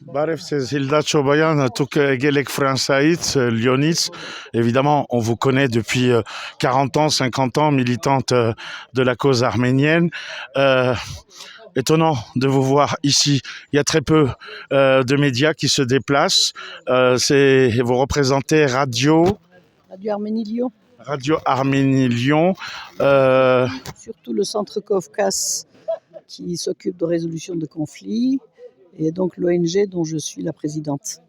Baref, c'est Hilda Chobayan, Touk Gelek Fransaït, Lyonitz. Évidemment, on vous connaît depuis 40 ans, 50 ans, militante de la cause arménienne. Euh, Étonnant de vous voir ici. Il y a très peu de médias qui se déplacent. Vous représentez Radio Arménie Lyon, Radio Arménie Lyon. Euh, surtout le centre Caucase qui s'occupe de résolution de conflits et donc l'ONG dont je suis la présidente.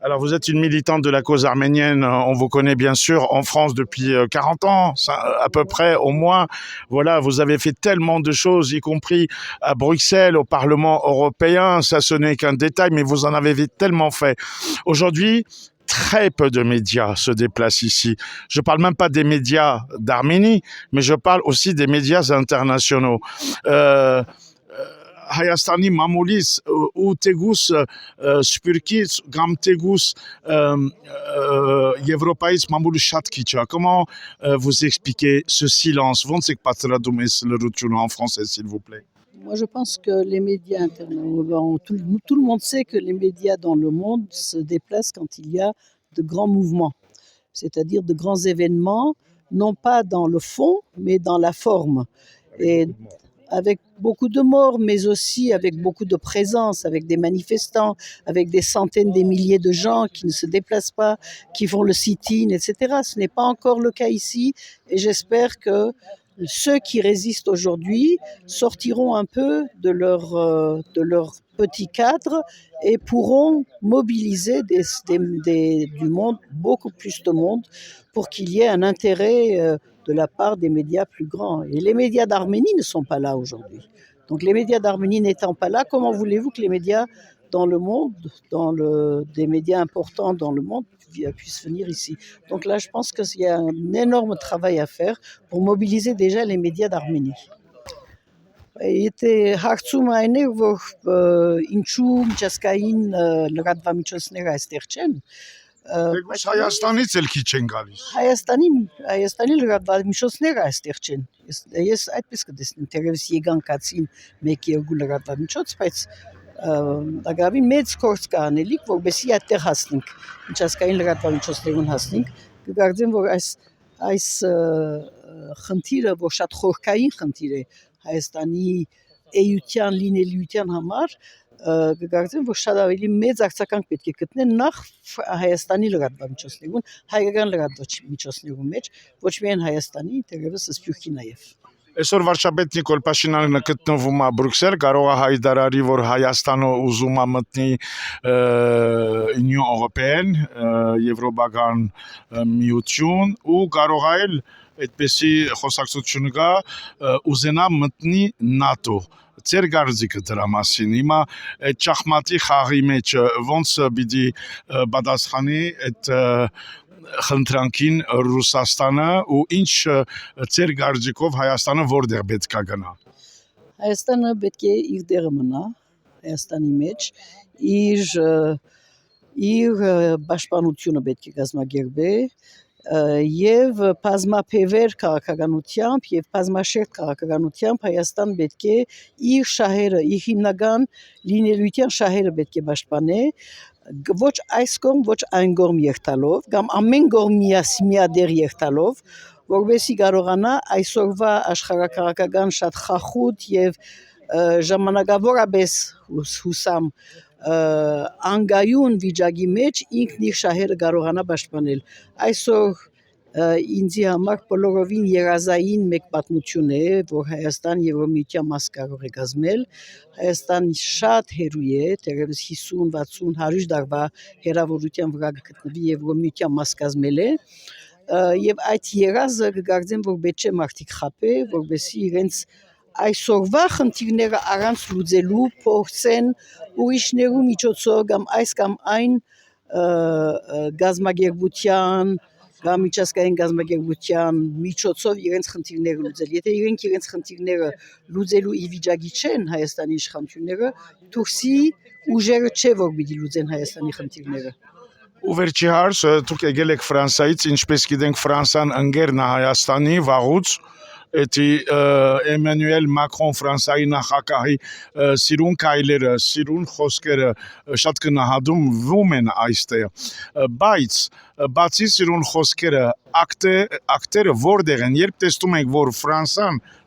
Alors, vous êtes une militante de la cause arménienne. On vous connaît bien sûr en France depuis 40 ans, à peu près, au moins. Voilà, vous avez fait tellement de choses, y compris à Bruxelles, au Parlement européen. Ça, ce n'est qu'un détail, mais vous en avez tellement fait. Aujourd'hui, très peu de médias se déplacent ici. Je parle même pas des médias d'Arménie, mais je parle aussi des médias internationaux. Հայաստանի մամուլից ու Տեգուս Սպիրկից կամ Տեգուս Եվրոպայից մամուլը շատ քիչ է. Comment vous expliquez ce silence? Ոնց եք պատրաստում այս լրությունը en français, s'il vous plaît? Moi je pense que les médias internationaux, tout le monde sait que les médias dans le monde se déplacent quand il y a de grands mouvements, c'est-à-dire de grands événements, non pas dans le fond, mais dans la forme. Et avec beaucoup de morts, mais aussi avec beaucoup de présence, avec des manifestants, avec des centaines, des milliers de gens qui ne se déplacent pas, qui font le sit-in, etc. Ce n'est pas encore le cas ici, et j'espère que ceux qui résistent aujourd'hui sortiront un peu de leur petit cadre et pourront mobiliser du monde, beaucoup plus de monde, pour qu'il y ait un intérêt de la part des médias plus grands. Et les médias d'Arménie ne sont pas là aujourd'hui. Donc les médias d'Arménie n'étant pas là, comment voulez-vous que les médias dans le monde, des médias importants dans le monde, puissent venir ici? Donc là, je pense qu'il y a un énorme travail à faire pour mobiliser déjà les médias d'Arménie. Եթե հարցում այն է, որ ինչու միջազգային լրատվամիջոցները այստեղ չեն, Տեգուս Հայաստանից էլ քիչ են գալիս. Հայաստանի լրատվամիջոցները այստեղ չեն։ Ես այդպես կտեսնեմ, թերևս եկան կացին 1-2 լրատվամիջոց, բայց դակավին մեծ կորց կա անելիք, որովհետեւ այդտեղ հասնենք, միջազգային լրատվամիջոցներուն հասնենք, կգարձեմ, որ այս խնդիրը, որ շատ խորքային խնդիր է Հայաստանի էության, լինելիության համար, կգարձեմ, որ շատ ավելի մեծ արձագանք պետք է գտնեն նախ Հայաստանի լրատվամիջոցներուն, հայկական լրատվամիջոցներուն մեջ, ոչ միայն Հայաստանի, թերևս Սփյուռքի նաև։ Այսօր վարչապետ Նիկոլ Փաշինյանը գտնվում է Բրուքսել, կարող է հայտարարի, որ Հայաստանը ուզում է մտնի Union Européenne, Եվրոպական միություն, ու կարող է էլ այդպեսի խոսակցություն կա ուզենա մտնի ՆԱՏՕ։ Ձեր գարզիկը դրա մասին։ Հիմա այդ շախմատի խաղի մեջ ոնց պիտի պատասխանի այդ խնդրանքին Ռուսաստանը ու ինչ ձեր գարզիկով Հայաստանը որտեղ պետք է գնա։ Հայաստանը պետք է իր դերը մնա Հայաստանի մեջ, իր պաշտպանությունը պետք է կազմակերպի եւ բազմապեվեր քաղաքականությամբ եւ բազմաշերտ քաղաքականությամբ Հայաստան պետք է իր շահերը, իր հիմնական լինելիության շահերը պետք է պաշտպանի, ոչ այս կողմ, ոչ այն կողմ երթալով, կամ ամեն կողմ միադեղ երթալով, որովհետեւ կարողանա այսօրվա աշխարհակաղակական շատ խախուտ եւ ժամանակավորապես հուսամ անգայուն վիճակի մեջ ինքն իր շահերը կարողանա պաշտպանել։ Այսօր ինձ համար բոլորովին երազային մեկ պատմություն է, որ Հայաստան Եվրոմիության մաս կարող է կազմել։ Հայաստան շատ հեռու է, դեռևս 50, 60, 100 տարվա հեռավորության վրա գտնվի Եվրոմիության մաս կազմել է։ Եվ այդ երազը կգարձեմ, որ պետք չէ մարդիկ խաբե, որովհետեւ իրենց այսօրվա խնդիրները առանց լուծելու փորձեն ուրիշներու միջոցով կամ այս կամ այն գազագերբության կամ միջազգային գազագերբության միջոցով իրենց խնդիրները լուծել։ Եթե իրենք իրենց խնդիրները լուծելու ի վիճակի չեն Հայաստանի իշխանությունները, դուրսի ուժերը չէ որ պիտի լուծեն Հայաստանի խնդիրները։ Ու վերջի հարց, դուք եկել եք Ֆրանսիայից, ինչպես գիտենք Ֆրանսիան ընկերն է Հայաստանի վաղուց, էդի Էմանուել Մակրոն Ֆրանսայի նախագահի սիրուն կայլերը, սիրուն խոսքերը շատ գնահատում են այստեղ, բայց բացի սիրուն խոսքերը ակտերը որտեղ են, երբ տեսնում ենք, որ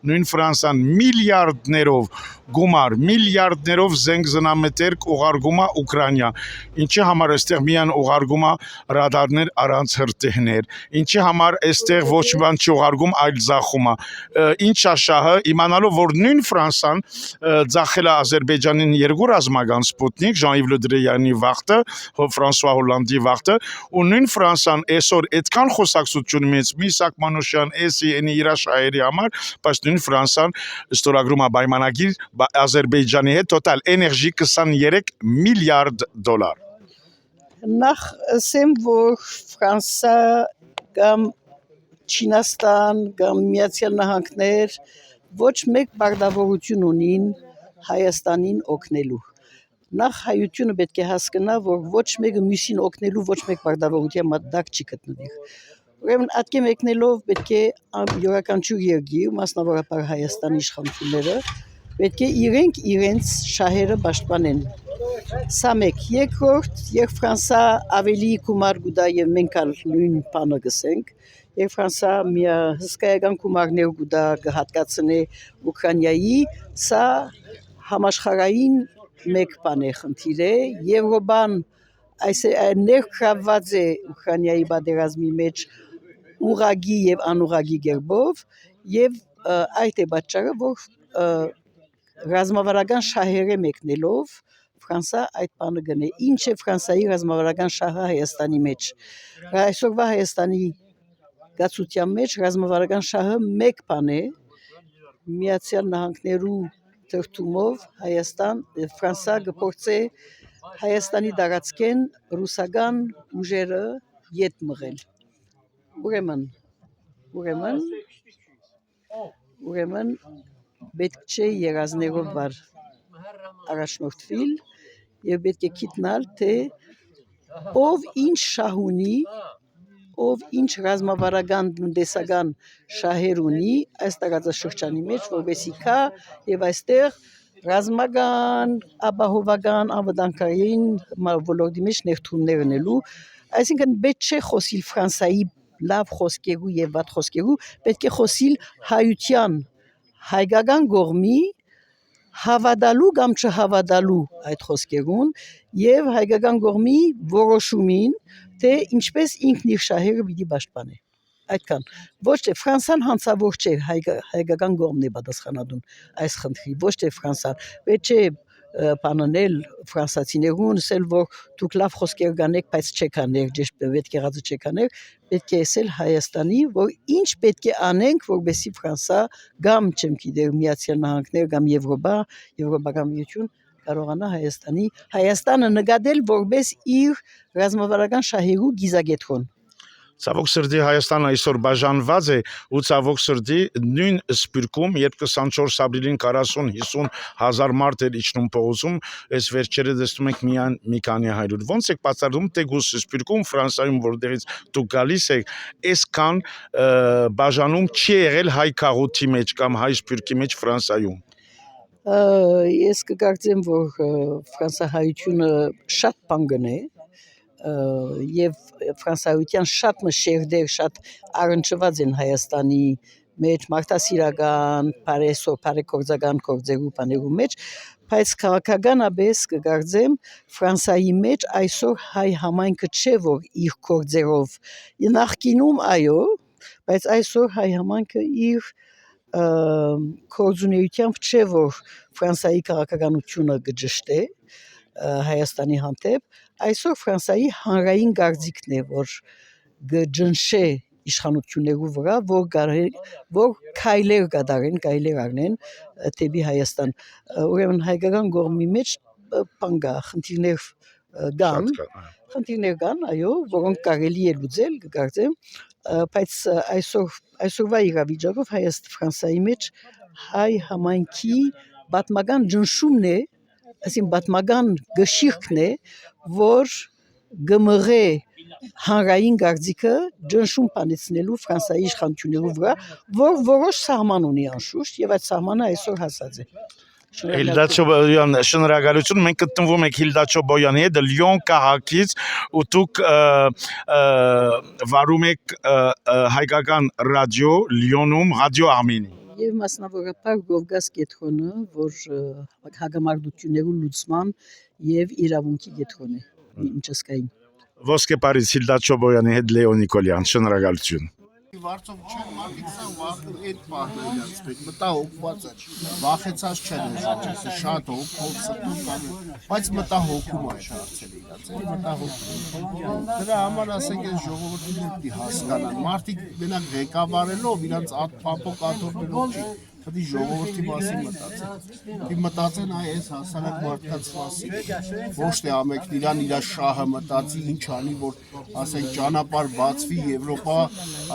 նույն Ֆրանսան միլիարդներով զենք զնամետերք ուղարկում է Ուկրաինա, ինչի համար այստեղ միայն ուղարկում է ռադարներ առանց հրթիռներ, ինչի համար այստեղ ոչ բան չի ուղարկում, այլ ձախում է, ինչ է շահը, իմանալով, որ նույն Ֆրանսան ձախել է Ադրբեջանին երկու ռազմական սպուտնիկ, Ժան-Իվ Լը Դրեյանի վաղտը, Ֆրանսուଆ Հոլանդի վաղտը, ու նույն Ֆրանսան այսօր այդքան խոսակցություն ունի Միսակ Մանուշյան, էսի էնի իր շահերի համար, բայց նույն Ֆրանսան ստորագրում է պայմանագիր Ադրբեջանի հետ տոտալ էներգի 23 միլիարդ դոլար։ Նախ ասեմ, որ Ֆրանսա կամ Չինաստան կամ Միացյալ Նահանգներ ոչ մեկ պարտավորություն ունին Հայաստանին օգնելու։ Նախ հայությունը պետք է հասկանա, որ ոչ մեկը մյուսին օգնելու ոչ մեկ պարտավորության մատակ չի գտնվի։ Ուրեմն ատկե մեկնելով պետք է յուրաքանչյուր երկիր, մասնավորապես Հայաստանի իշխանությունները, պետք է իրենց շահերը պաշտպանեն։ Սա մեկ, երկրորդ, երբ Ֆրանսա ավելի գումար գուտա եւ մենք ալ նույն բանը գսենք, երբ Ֆրանսա մի հսկայական գումարներ գուտա կհատկացնե Ուկրաինայի, սա համաշխարհային մեկ բան է, խնդիր է, Եվրոպան այս ներգրավված է Ուկրաինայի պատերազմի մեջ ուղղակի եւ անուղղակի կերպով եւ այդ է պատճառը, որ ռազմավարական շահերը մեկնելով Ֆրանսա այդ բանը գնե։ Ինչ է Ֆրանսայի ռազմավարական շահը Հայաստանի մեջ։ Այսօրվա Հայաստանի գացության մեջ ռազմավարական շահը մեկ բան է, Միացյալ Նահանգներու թրթումով Ֆրանսա գործե Հայաստանի տարածքեն ռուսական ուժերը ետ մղել։ Ուրեմն պետք չէ երազներով վար առաջնորդվել եւ պետք է գիտնալ, թե ով ինչ շահ ունի, ով ինչ ռազմավարական տնտեսական շահեր ունի այս տարածաշրջանի մեջ, որովհետեւ կա եւ այստեղ ռազմական, ապահովական, անվտանգային ոլորտի մեջ ներդրումներ ունելու, այսինքն պետք չէ խոսիլ Ֆրանսայի լավ խոսքերու եւ վատ խոսքերու, պետք է խոսիլ հայության, հայկական կողմի հավատալու կամ չհավատալու այդ խոսքերուն եւ հայկական կողմի որոշումին, թե ինչպես ինքն իր շահերը պիտի պաշտպանի։ Այդքան։ Ոչ թե Ֆրանսան հանցավոր չէ, հայկական կողմն է պատասխանատուն այս խնդրի, ոչ թե Ֆրանսան։ Պետք չէ բանանել ֆրանսացիներուն, ասել, որ դուք լավ խոսքեր կանեք, բայց չեք անել, ճիշտ պետք է եղածը չեք անել, պետք է ասել Հայաստանի, որ ինչ պետք է անենք, որովհետեւ Ֆրանսա կամ չեմ գիտեր Միացյալ Նահանգներ կամ Եվրոպական միություն կարողանա Հայաստանը նկատել որպես իր ռազմավարական շահերու գիզակետրոն։ Ցավոք սրտի Հայաստանը այսօր բաժանված է ու ցավոք սրտի նույն սպիրկում, երբ 24 ապրիլին 40-50 հազար մարդ էր իջնում փողոցում, այս վերջերը տեսնում ենք միայն մի քանի հարյուր։ Ոնց եք բացառում Տեգուս սպիրկում Ֆրանսայում, որտեղից դուք գալիս եք, այսքան բաժանում չի եղել հայ քաղուտի մեջ կամ հայ սպիրկի մեջ Ֆրանսայում։ Ես կկարծեմ, որ ֆրանսահայությունը շատ բան գնե եւ ֆրանսահայության շատ մշերդեր, շատ առնչված են Հայաստանի մեջ մարդասիրական, բարեգործական գործերու բաներու մեջ, բայց քաղաքականաբես կկարծեմ Ֆրանսայի մեջ այսօր հայ համայնքը չէ, որ իր գործերով նախկինում այո, բայց այսօր հայ համայնքը իր գործունեությամբ չէ, որ Ֆրանսայի քաղաքականությունը կճշտե Հայաստանի հանդեպ, այսօր Ֆրանսայի հանրային կարծիքն է, որ կջնշե իշխանություններու վրա, որ քայլեր կատարեն, քայլեր առնեն դեպի Հայաստան։ Ուրեմն հայկական կողմի մեջ բան կա, խնդիրներ կան, այո, որոնք կարելի է լուծել, կկարծեմ, բայց այսօրվա իրավիճակով Ֆրանսայի մեջ հայ համայնքի պատմական ճնշումն է, այսինքն պատմական գշիրքն է, որ գմղե հանրային գարձիկը ջնշում բանեցնելու Ֆրանսայի իշխանությունների վրա, որ որոշ սահման ունի անշուշտ եւ այդ սահմանը այսօր հասած է։ Հիլդա Չոբոյան, շնորհակալություն։ Մենք գտնվում ենք Հիլդա Չոբոյանի հետ Լիոն քաղաքից ու դուք վարում եք հայկական ռադիո Լիոնում, Ռադիո Արմենի։ Եվ մասնավորապես Գովգազ կետրոնը, որ հագամարտությունների լուծման եւ իրավունքի կետրոն է միջազգային։ Ոսկե Փարիզ Հիլդա Չոբոյանի հետ Լեոն Նիկոլյան, շնորհակալություն։ Վարձով չեն մարդիկ սա վախը այդ պահն է իրենց պետք մտա հոգված է վախեցած չեն ուժաճես շատ հոգ սրտում կան բայց մտա հոգում է շարցել իրենց մտա հոգում դրա համար ասենք այս ժողովուրդին պետք է հասկանան մարդիկ մենակ ղեկավարելով իրենց ապապոկ աթոռներով չի Պետք է ժողովրդի մասին մտածեն։ Դի մտածեն այ այս հասարակ մարդկանց մասին։ Ոչ թե ամենքն իրան իր շահը մտածի ինչ անի, որ ասենք ճանապարհ բացվի Եվրոպա,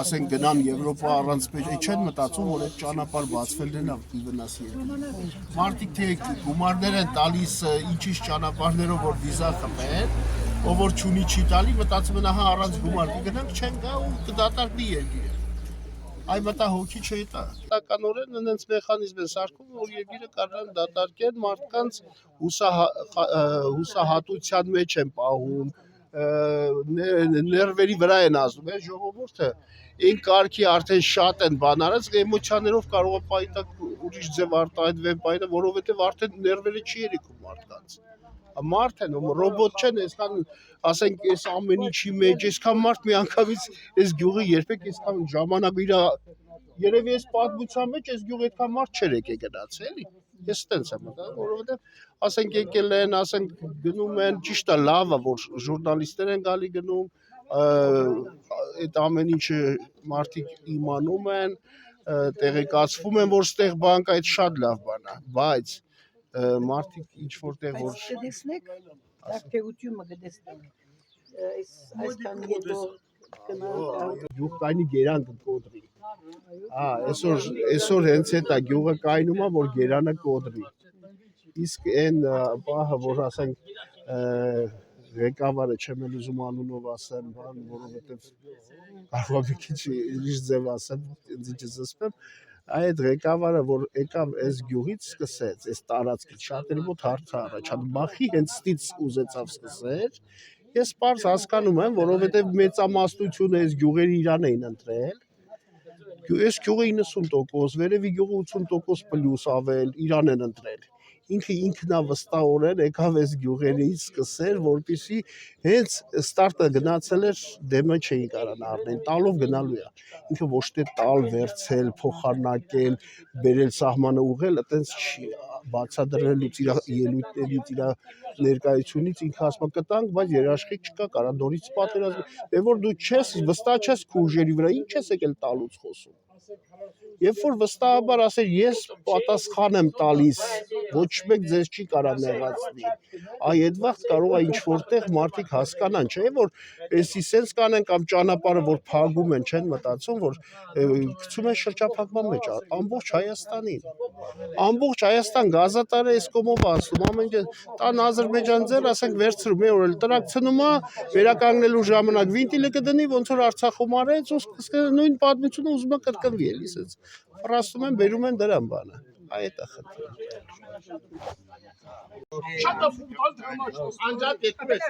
ասենք գնան Եվրոպա առանց չեն մտածում, որ այդ ճանապարհ բացվելն է վնասի։ Մարդիկ թե գումարներ են տալիս ինչ-ինչ ճանապարհներով որ վիզա խփեն, ով որ չունի չի տալի, մտածում են ահա առանց գումարի գնանք չեն գա ու կդատարկվի երկիրը։ Այ մտա հոգի չի տա։ Տականորեն այնց մեխանիզմ է սարքում, որ երկիրը կարողան դատարկեն մարդկանց հուսահատության մեջ են պահում, ներվերի վրա են ազդում, այս ժողովուրդը այն կարգի արդեն շատ են բան արած, էմոցիաներով կարող է պայտակ ուրիշ ձև արտահայտվեն պայտը, որովհետև արդեն ներվերը չի երիքում մարդկանց։ Մարդ են, ռոբոտ չեն, այսքան ասենք այս ամեն ինչի մեջ, այսքան մարդ մի անգամից այս գյուղի երբեք այսքան ժամանակ իր երևի այս պատմության մեջ այս գյուղ այդքան մարդ չէր եկել գնաց, էլի։ Ես տենց եմ մտածում, որովհետև ասենք եկել են, ասենք գնում են, ճիշտ է, լավ է, որ ժուրնալիստներ են գալի գնում, այդ ամեն ինչը մարդիկ իմանում են, տեղեկացվում են, որ ստեղ բան կա, այդ շատ լավ բան է, բայց մարդիկ ինչ որտեղ որ կտեսնեք դարձերությունը կտեսնեք այսքան հետո գյուղ կայնի գերան կկոտրի այսօր հենց այդ է գյուղը կայնում է որ գերանը կոտրի իսկ այն պահը որ ասենք ղեկավարը չեմ ուզում անունով ասեմ բան որովհետև կարող է մի քիչ ուրիշ ձև ասեմ ինձ զսպեմ այդ ղեկավարը որ եկավ այս գյուղից սկսեց այս տարածքից շատերի մոտ հարց առաջանում բախի հենց ստից ուզեցավ սկսել ես պարզ հասկանում եմ որովհետև մեծամասնությունը այս գյուղերի իրան էին ընտրել այս գյուղը 90% վերևի գյուղը 80% պլյուս ավել իրան են ընտրել ինքը ինքնավստահորեն եկավ այս գյուղերից սկսել որպեսզի հենց ստարտը գնացել էր դեմը չէի կարան առնել տալով գնալու է ինքը ոչ թե տալ վերցել փոխանակել բերել սահմանը ուղղել այտենց չի բացադրելուց իր ելույթներից իր ներկայությունից ինքը ասում կտանք բայց երաշխիք չկա կարա նորից պատերազմ որ դու չես վստահ չես քո ուժերի վրա ինչ ես եկել տալուց խոսում Երբ որ վստահաբար ասել ես պատասխան եմ տալիս, ոչ մեկ ձեզ չի կարա նեղացնի, այ այդ վաղ կարող է ինչ որտեղ մարդիկ հասկանան, չէ՞ որ էսի սենց կանեն կամ ճանապարհը որ փակում են, չեն մտածում, որ գցում են շրջափակման մեջ ամբողջ Հայաստանին։ Ամբողջ Հայաստան գազատարը այս կողմով ասում, ամեն տան Ադրբեջան ձեր, ասենք վերցրու, մի օր էլ տրակցնում է, վերականգնելու ժամանակ վինտիլը կդնի, ոնց որ Արցախում արեց, ու նույն պատմությունը ուզում է կրկնվի, էլի սենց։ Ռաստում են, բերում են դրան բանը, այդ է խնդիրը։ Շատ անջատ եկում ես,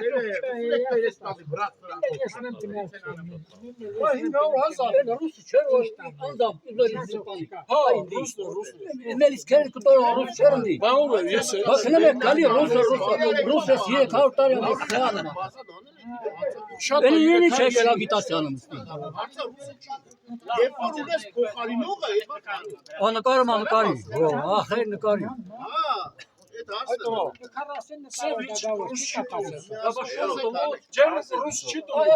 ես տալի բրատ Ռուսի չէր որ անձամբ ուզորից սպանի։ Հա, Մելիս քեր կտոր ռուս չերնդի։ Բանուր ես։ Հասնեմ եք գալի ռուսը 300 տարի անցան։ Շատ էլի չէ գելագիտացիանում։ Երբ որ ունես փոխարինողը, Անկարի։ Հո, ախր նկարի։ հա, այդ հասնը։ Սև ռուս չի տալու։ Դա բաշը տալու։ Ջերմ ռուս չի տալու։